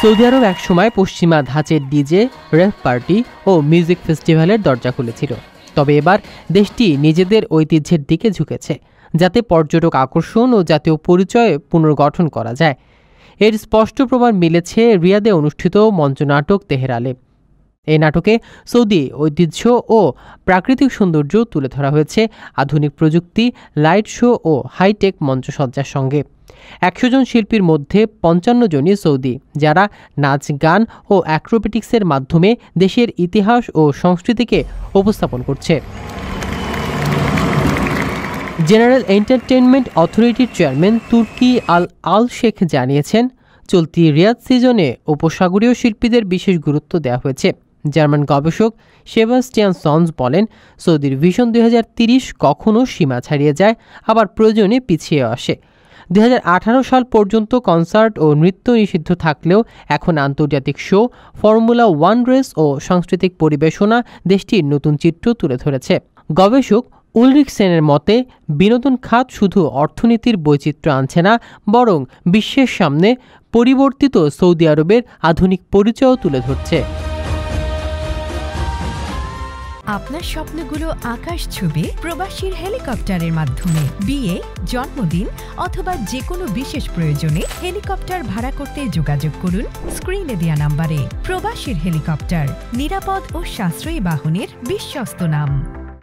Saudi আরব একসময় পশ্চিমা ধাঁচের ডিজে, রেভ পার্টি ও মিউজিক ফেস্টিভ্যালের দরজা খুলেছিল। তবে এবার দেশটি নিজেদের ঐতিহ্যের দিকে ঝুঁকেছে, যাতে পর্যটক আকর্ষণ ও জাতীয় পরিচয় পুনর্গঠন করা যায়। এর স্পষ্ট প্রমাণ মিলেছে রিয়াদে অনুষ্ঠিত মঞ্চনাটক তেহরালে। এই নাটকে সৌদি ঐতিহ্য ও প্রাকৃতিক সৌন্দর্য তুলে ধরা হয়েছে আধুনিক প্রযুক্তি, লাইট শো ও হাইটেক মঞ্চসজ্জার সঙ্গে। 100 জন শিল্পীর মধ্যে 55 জনই সৌদি, যারা নাচ, গান ও অ্যাক্রোবেটিক্সের মাধ্যমে দেশের ইতিহাস ও সংস্কৃতিকে উপস্থাপন করছে। জেনারেল এন্টারটেইনমেন্ট অথরিটির চেয়ারম্যান তুর্কি আল শেখ জানিয়েছেন, চলতি রিয়াদ সিজনে উপসাগরীয় শিল্পীদের বিশেষ গুরুত্ব দেওয়া হয়েছে। জার্মান গবেষক সেবাস্টিয়ান সন্স বলেন, সৌদির ভিশন 2030 কখনো সীমা ছাড়িয়ে যায়, আবার প্রয়োজনে পিছিয়ে আসে। 2018 সাল পর্যন্ত কনসার্ট ও নৃত্য নিষিদ্ধ থাকলেও এখন আন্তর্জাতিক শো, ফর্মুলা 1 রেস ও সাংস্কৃতিক পরিবেশনা দেশটির নতুন চিত্র তুলে ধরেছে। গবেষক উলরিকসেনের মতে, বিনোদন খাত শুধু অর্থনীতির বৈচিত্র্য আনছে না, বরং বিশ্বের সামনে পরিবর্তিত সৌদি আরবের আধুনিক পরিচয়ও তুলে ধরছে। আপনার স্বপ্নগুলো আকাশ ছুবে প্রবাসীর হেলিকপ্টারের মাধ্যমে। বিয়ে, জন্মদিন অথবা যে কোনো বিশেষ প্রয়োজনে হেলিকপ্টার ভাড়া করতে যোগাযোগ করুন স্ক্রিনে দেয়া নাম্বারে। প্রবাসীর হেলিকপ্টার, নিরাপদ ও সাশ্রয়ী বাহনের বিশ্বস্ত নাম।